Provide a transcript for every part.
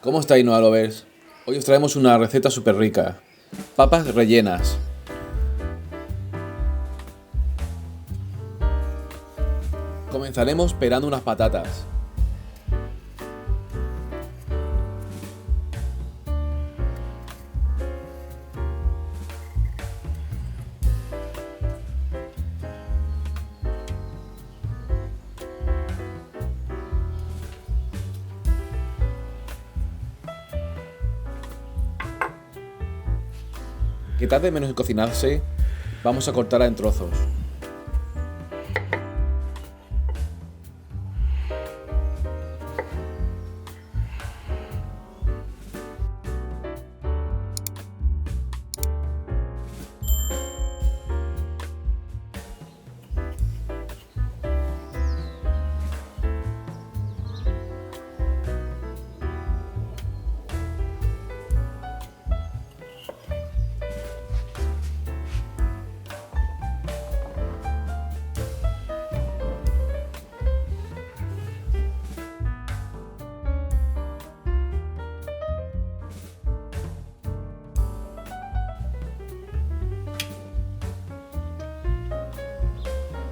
¿Cómo estáis, Noa Lovers? Hoy os traemos una receta súper rica. Papas rellenas. Comenzaremos pelando unas patatas. Que tarde menos en cocinarse, vamos a cortarla en trozos.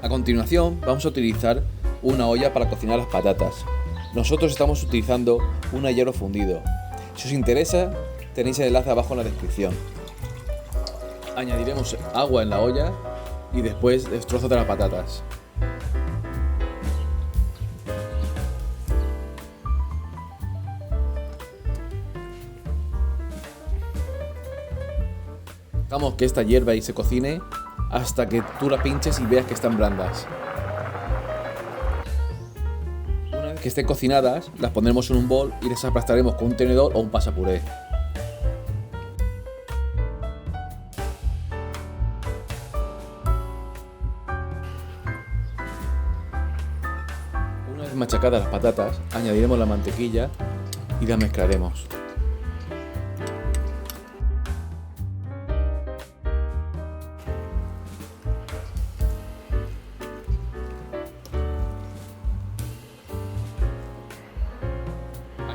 A continuación vamos a utilizar una olla para cocinar las patatas. Nosotros estamos utilizando un hierro fundido. Si os interesa, tenéis el enlace abajo en la descripción. Añadiremos agua en la olla y después los trozos de las patatas. Dejamos que esta hierva y se cocine hasta que tú la pinches y veas que están blandas. Una vez que estén cocinadas, las pondremos en un bol y las aplastaremos con un tenedor o un pasapuré. Una vez machacadas las patatas, añadiremos la mantequilla y las mezclaremos.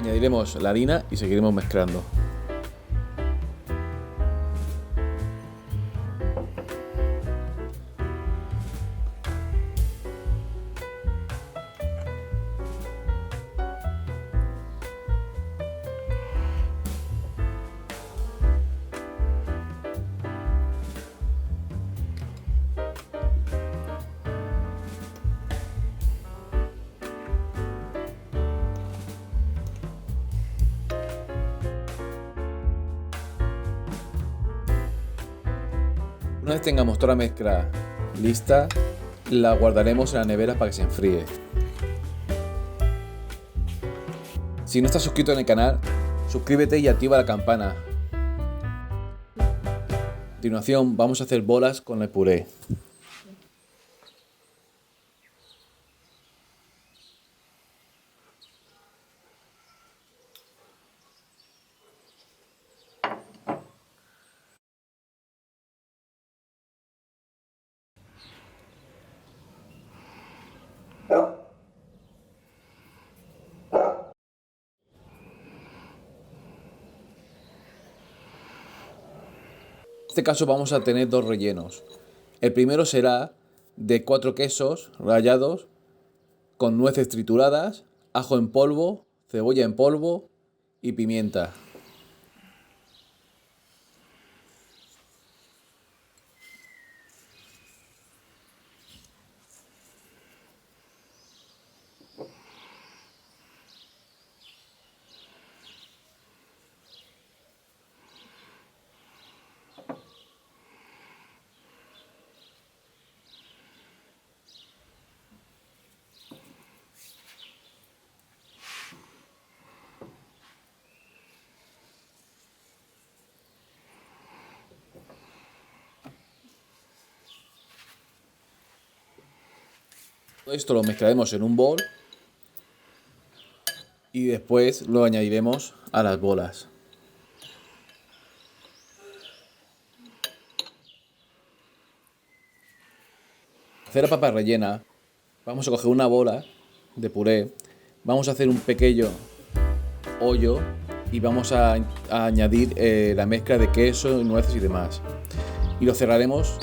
Añadiremos la harina y seguiremos mezclando. Una vez tengamos toda la mezcla lista, la guardaremos en la nevera para que se enfríe. Si no estás suscrito en el canal, suscríbete y activa la campana. A continuación vamos a hacer bolas con el puré. En este caso vamos a tener dos rellenos. El primero será de 4 quesos rallados con nueces trituradas, ajo en polvo, cebolla en polvo y pimienta. Todo esto lo mezclaremos en un bol y después lo añadiremos a las bolas. Para hacer la papa rellena, vamos a coger una bola de puré, vamos a hacer un pequeño hoyo y vamos a añadir la mezcla de queso, nueces y demás. Y lo cerraremos.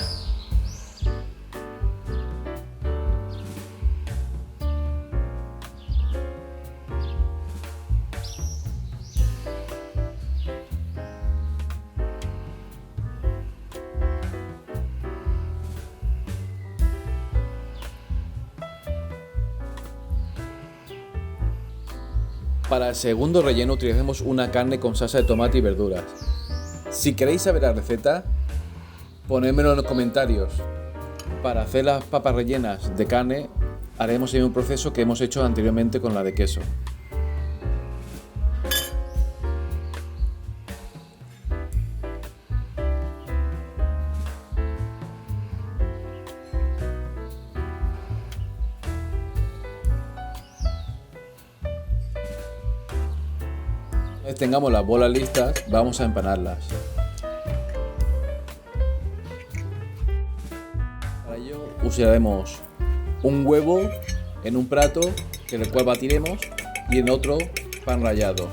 Para el segundo relleno utilizaremos una carne con salsa de tomate y verduras. Si queréis saber la receta, ponedmelo en los comentarios. Para hacer las papas rellenas de carne haremos el mismo proceso que hemos hecho anteriormente con la de queso. Una vez tengamos las bolas listas, vamos a empanarlas. Para ello usaremos un huevo en un plato, en el cual batiremos, y en otro pan rallado.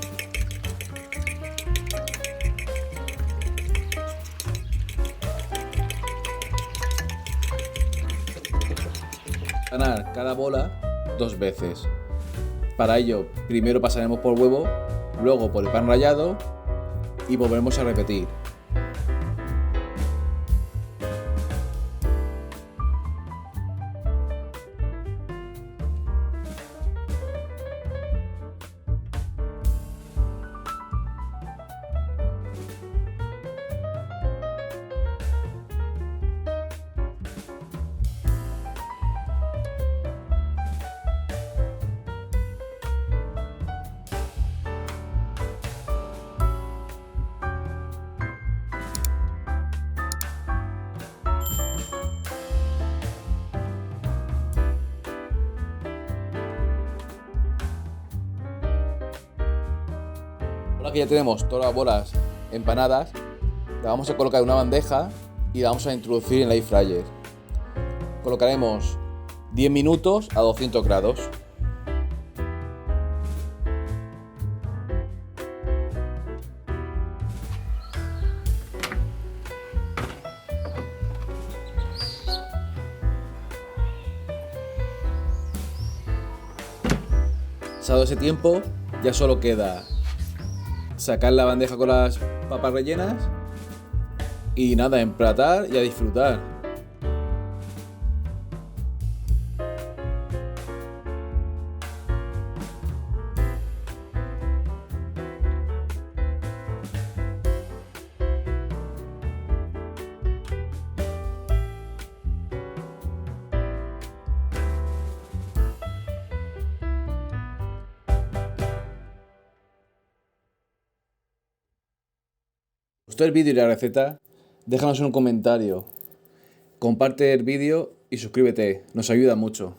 Empanar cada bola 2 veces. Para ello, primero pasaremos por huevo, luego por el pan rallado y volveremos a repetir. Ahora que ya tenemos todas las bolas empanadas, las vamos a colocar en una bandeja y la vamos a introducir en el air fryer. Colocaremos 10 minutos a 200 grados. Pasado ese tiempo, ya solo queda sacar la bandeja con las papas rellenas y nada, emplatar y a disfrutar. ¿Te gustó el vídeo y la receta? Déjanos un comentario, comparte el vídeo y suscríbete, nos ayuda mucho.